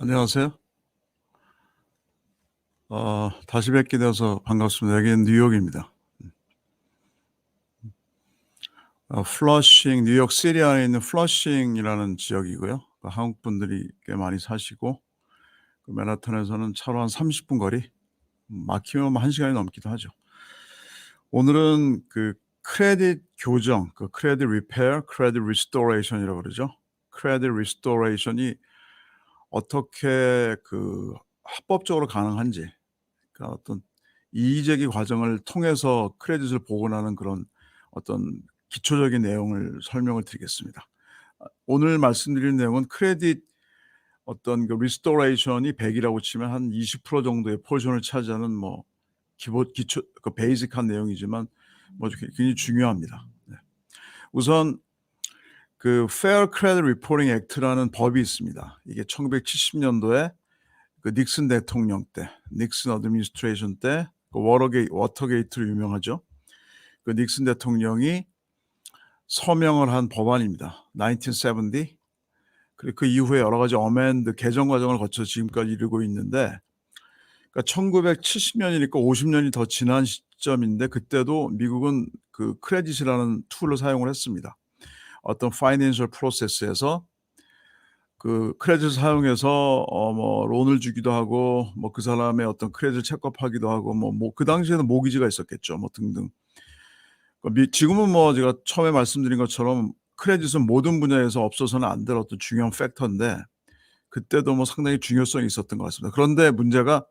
안녕하세요. 다시 뵙게 되어서 반갑습니다. 여기는 뉴욕입니다. 플러싱 뉴욕 시티 안에 있는 플러싱이라는 지역이고요. 한국 분들이 꽤 많이 사시고 맨하탄에서는 차로 한 30분 거리, 막히면 1 시간이 넘기도 하죠. 오늘은 크레딧 교정, 크레딧 리페어, 크레딧 리스토레이션이라고 그러죠. 크레딧 리스토레이션이 어떻게 합법적으로 가능한지, 그러니까 어떤 이의제기 과정을 통해서 크레딧을 복원하는 그런 어떤 기초적인 내용을 설명을 드리겠습니다. 오늘 말씀드릴 내용은 크레딧 어떤 리스토레이션이 100 이라고 치면 한 20% 정도의 포션을 차지하는 기초 베이직한 내용이지만 굉장히 중요합니다. 네. 우선 Fair Credit Reporting Act라는 법이 있습니다. 이게 1970년도에 닉슨 대통령 때, 닉슨 어드미니스트레이션 때 워터게이트로 유명하죠. 닉슨 대통령이 서명을 한 법안입니다. 1970. 그리고 그 이후에 여러 가지 어멘드 개정 과정을 거쳐 지금까지 이르고 있는데, 1970년이니까 50년이 더 지난 시점인데, 그때도 미국은 크레딧이라는 툴을 사용을 했습니다. 어떤 파이낸셜 프로세스에서 크레딧을 사용해서 론을 주기도 하고, 그 사람의 어떤 크레딧을 체크업하기도 하고, 그 당시에는 모기지가 있었겠죠, 등등. 지금은 제가 처음에 말씀드린 것처럼 크레딧은 모든 분야에서 없어서는 안 될 어떤 중요한 팩터인데, 그때도 상당히 중요성이 있었던 것 같습니다. 그런데 문제가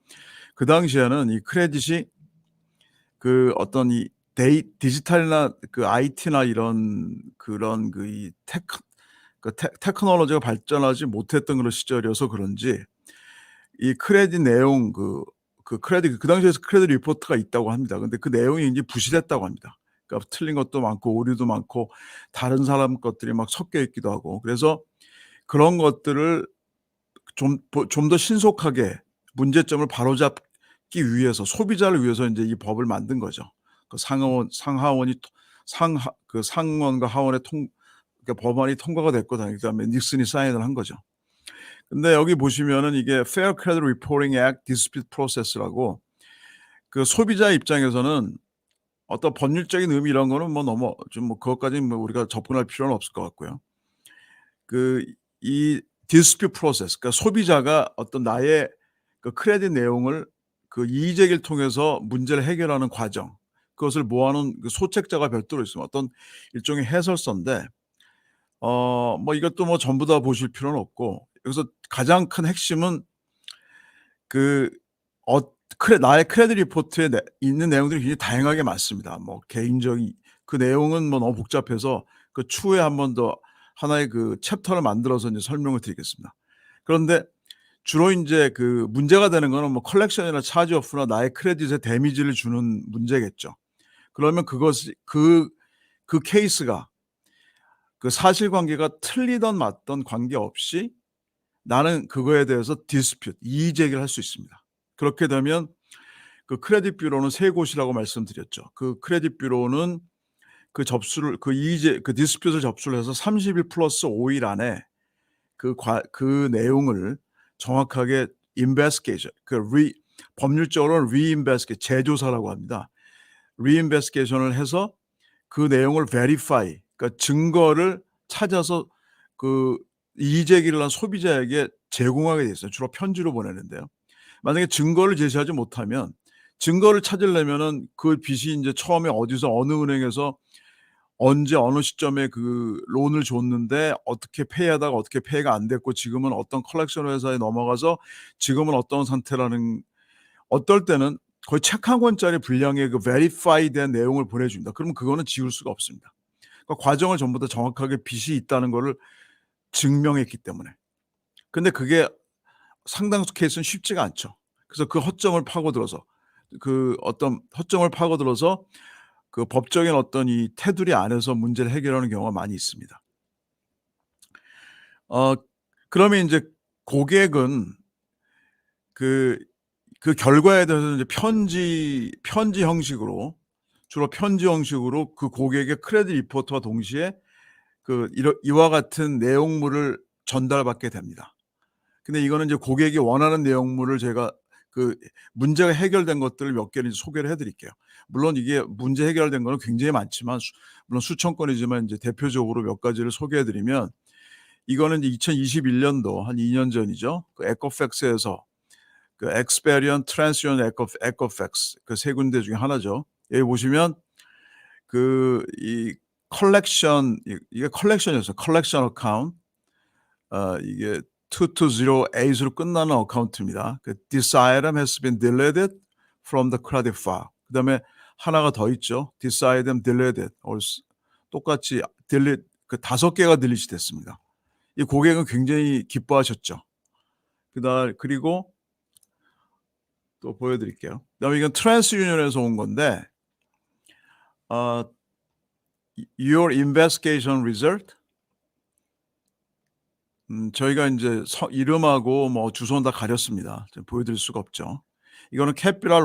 그 당시에는 이 크레딧이 어떤 이 디지털이나 IT나 이런 그런 이 테크놀로지가 발전하지 못했던 그런 시절이어서 그런지, 이 크레딧 내용 크레딧 당시에 크레딧 리포트가 있다고 합니다. 근데 그 내용이 이제 부실했다고 합니다. 그러니까 틀린 것도 많고 오류도 많고 다른 사람 것들이 섞여 있기도 하고, 그래서 그런 것들을 좀 더 신속하게 문제점을 바로잡기 위해서, 소비자를 위해서 이제 이 법을 만든 거죠. 상원과 하원의 법안이 통과가 됐고, 그다음에 닉슨이 사인을 한 거죠. 근데 여기 보시면은 이게 Fair Credit Reporting Act Dispute Process라고, 소비자 입장에서는 어떤 법률적인 의미 이런 거는 그것까지는 우리가 접근할 필요는 없을 것 같고요. 이 dispute process, 그러니까 소비자가 어떤 나의 크레딧 내용을 이의제기를 통해서 문제를 해결하는 과정, 그것을 모아놓은 소책자가 별도로 있습니다. 어떤 일종의 해설서인데, 이것도 전부 다 보실 필요는 없고, 여기서 가장 큰 핵심은 나의 크레딧 리포트에 있는 내용들이 굉장히 다양하게 많습니다. 개인적인 내용은 너무 복잡해서 추후에 한 번 더 하나의 챕터를 만들어서 이제 설명을 드리겠습니다. 그런데 주로 이제 문제가 되는 거는 컬렉션이나 차지오프나 나의 크레딧에 데미지를 주는 문제겠죠. 그러면 그것이 케이스가 사실관계가 틀리던 맞던 관계없이 나는 그거에 대해서 디스퓨트, 이의제기를 할 수 있습니다. 그렇게 되면 크레딧 뷰로는 3곳이라고 말씀드렸죠. 크레딧 뷰로는 디스퓨트를 접수를 해서 30일 플러스 5일 안에 그 내용을 정확하게 인베스티게이션, 법률적으로는 리인베스티게이션, 재조사라고 합니다. 리인베스티게이션을 해서 그 내용을 베리파이, 그러니까 증거를 찾아서 이의제기를 한 소비자에게 제공하게 돼 있어요. 주로 편지로 보내는데요. 만약에 증거를 제시하지 못하면, 증거를 찾으려면은 그 빚이 이제 처음에 어디서 어느 은행에서 언제 어느 시점에 론을 줬는데 어떻게 페이하다가 어떻게 페이가 안 됐고 지금은 어떤 컬렉션 회사에 넘어가서 지금은 어떤 상태라는, 어떨 때는 거의 책 한 권짜리 분량의 베리파이된 내용을 보내줍니다. 그러면 그거는 지울 수가 없습니다. 그러니까 과정을 전부 다 정확하게 빚이 있다는 거를 증명했기 때문에. 근데 그게 상당수 케이스는 쉽지가 않죠. 그래서 허점을 파고들어서 법적인 어떤 이 테두리 안에서 문제를 해결하는 경우가 많이 있습니다. 그러면 이제 고객은 그 결과에 대해서 이제 편지 형식으로, 주로 편지 형식으로 고객의 크레딧 리포트와 동시에 이와 같은 내용물을 전달받게 됩니다. 근데 이거는 이제 고객이 원하는 내용물을 제가 그 문제가 해결된 것들을 몇 개를 소개를 해 드릴게요. 물론 이게 문제 해결된 거는 굉장히 많지만 물론 수천 건이지만 이제 대표적으로 몇 가지를 소개해 드리면, 이거는 이제 2021 년도 한 2년 전이죠. 그 에코팩스에서 그 엑스페리언, 트랜스온, 에코팩스 그 세 군데 중에 하나죠. 여기 보시면 그 이 컬렉션, 이게 컬렉션이었어요. 컬렉션 어카운트. 이게 220A로 끝나는 어카운트입니다. 그 This item has been deleted from the credit file. 그다음에 하나가 더 있죠. This item deleted. 똑같이 delete, 그 5개가 딜리트 됐습니다. 이 고객은 굉장히 기뻐하셨죠. 그리고 또 보여드릴게요. 그다음에 이건 트랜스유니언에서 온 건데, your investigation result. 저희가 인제 이름하고 뭐 주소는 다 가렸습니다. 지금 보여드릴 수가 없죠. 이거는 캐피탈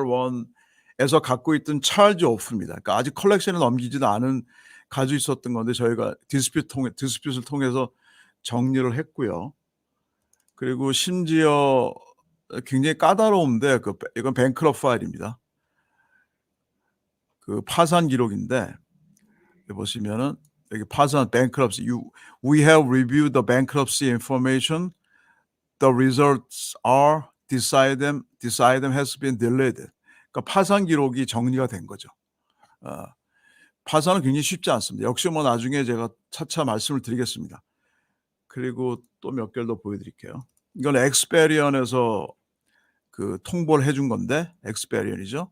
원에서 갖고 있던 charge off입니다. 그러니까 아직 컬렉션에 넘기지도 않은 가지고 있었던 건데 저희가 디스퓨트를 통해서 정리를 했고요. 그리고 심지어 굉장히 까다로운데 이건 뱅크럽트 파일입니다. 그 파산 기록인데 여기 보시면은 여기 파산 bankruptcy. We have reviewed the bankruptcy information. The results are this item has been deleted. 그러니까 파산 기록이 정리가 된 거죠. 파산은 굉장히 쉽지 않습니다. 역시 뭐 나중에 제가 차차 말씀을 드리겠습니다. 그리고 또 몇 개를 더 보여드릴게요. 이건 엑스페리언에서 그 통보를 해준 건데, 엑스페리언이죠.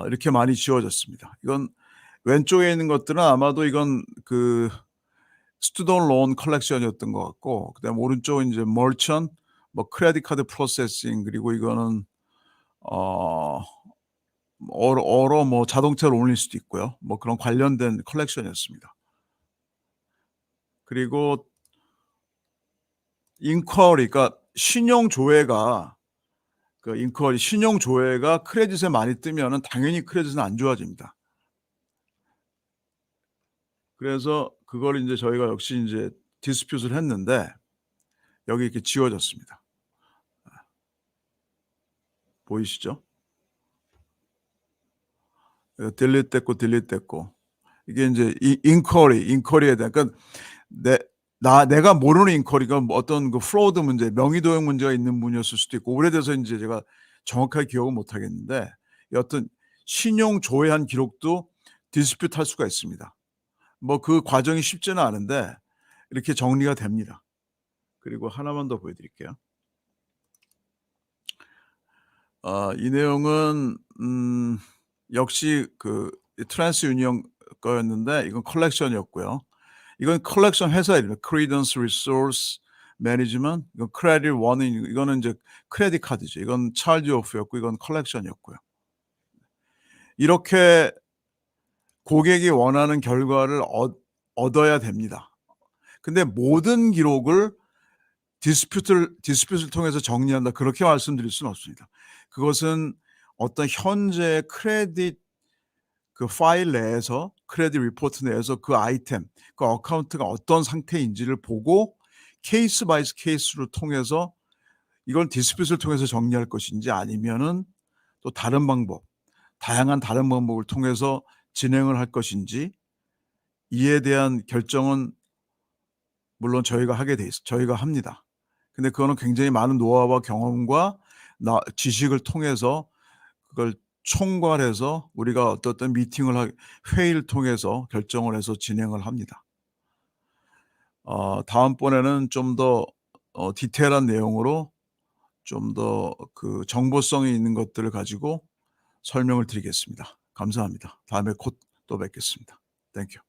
이렇게 많이 지워졌습니다. 이건 왼쪽에 있는 것들은 아마도 이건 그 스튜던트 론 컬렉션이었던 것 같고, 그다음에 오른쪽은 이제 머천, 뭐 크레딧 카드 프로세싱, 그리고 이거는 어로 뭐 자동차를 올릴 수도 있고요. 뭐 그런 관련된 컬렉션이었습니다. 그리고 인쿼리, 그러니까 신용 조회가 크레딧에 많이 뜨면은 당연히 크레딧은 안 좋아집니다. 그래서 그걸 인제 저희가 역시 인제 디스퓨트를 했는데 여기 이렇게 지워졌습니다. 보이시죠? 딜리트 됐고 이게 인제 인쿼리에 대한, 그러니까 내가 모르는 인쿼리가 뭐 어떤 그 프로드 문제, 명의도용 문제가 있는 분이었을 수도 있고, 오래돼서 인제 제가 정확하게 기억은 못 하겠는데 여하튼 신용 조회한 기록도 디스퓨트 할 수가 있습니다. 뭐 그 과정이 쉽지는 않은데 이렇게 정리가 됩니다. 그리고 하나만 더 보여드릴게요. 이 내용은 역시 그 트랜스유니언 거였는데 이건 컬렉션이었고요. 이건 컬렉션 회사 이름이에요. Credence Resource Management. 이건 크레딧 원인, 이거는 이제 크레딧 카드죠. 이건 charge off였고 이건 컬렉션이었고요. 이렇게 고객이 원하는 결과를 얻어야 됩니다. 근데 모든 기록을 디스퓨트를 통해서 정리한다, 그렇게 말씀드릴 수는 없습니다. 그것은 어떤 현재 크레딧 그 파일 내에서, 크레딧 리포트 내에서 그 아이템, 그 어카운트가 어떤 상태인지를 보고 케이스 바이 케이스를 통해서 이걸 디스퓨트를 통해서 정리할 것인지, 아니면은 또 다양한 다른 방법을 통해서 진행을 할 것인지, 이에 대한 결정은 물론 저희가 합니다. 근데 그거는 굉장히 많은 노하우와 경험과 지식을 통해서 그걸 총괄해서 우리가 어떤 회의를 통해서 결정을 해서 진행을 합니다. 다음번에는 좀 더 디테일한 내용으로 좀 더 그 정보성이 있는 것들을 가지고 설명을 드리겠습니다. 감사합니다. 다음에 곧 또 뵙겠습니다. 땡큐.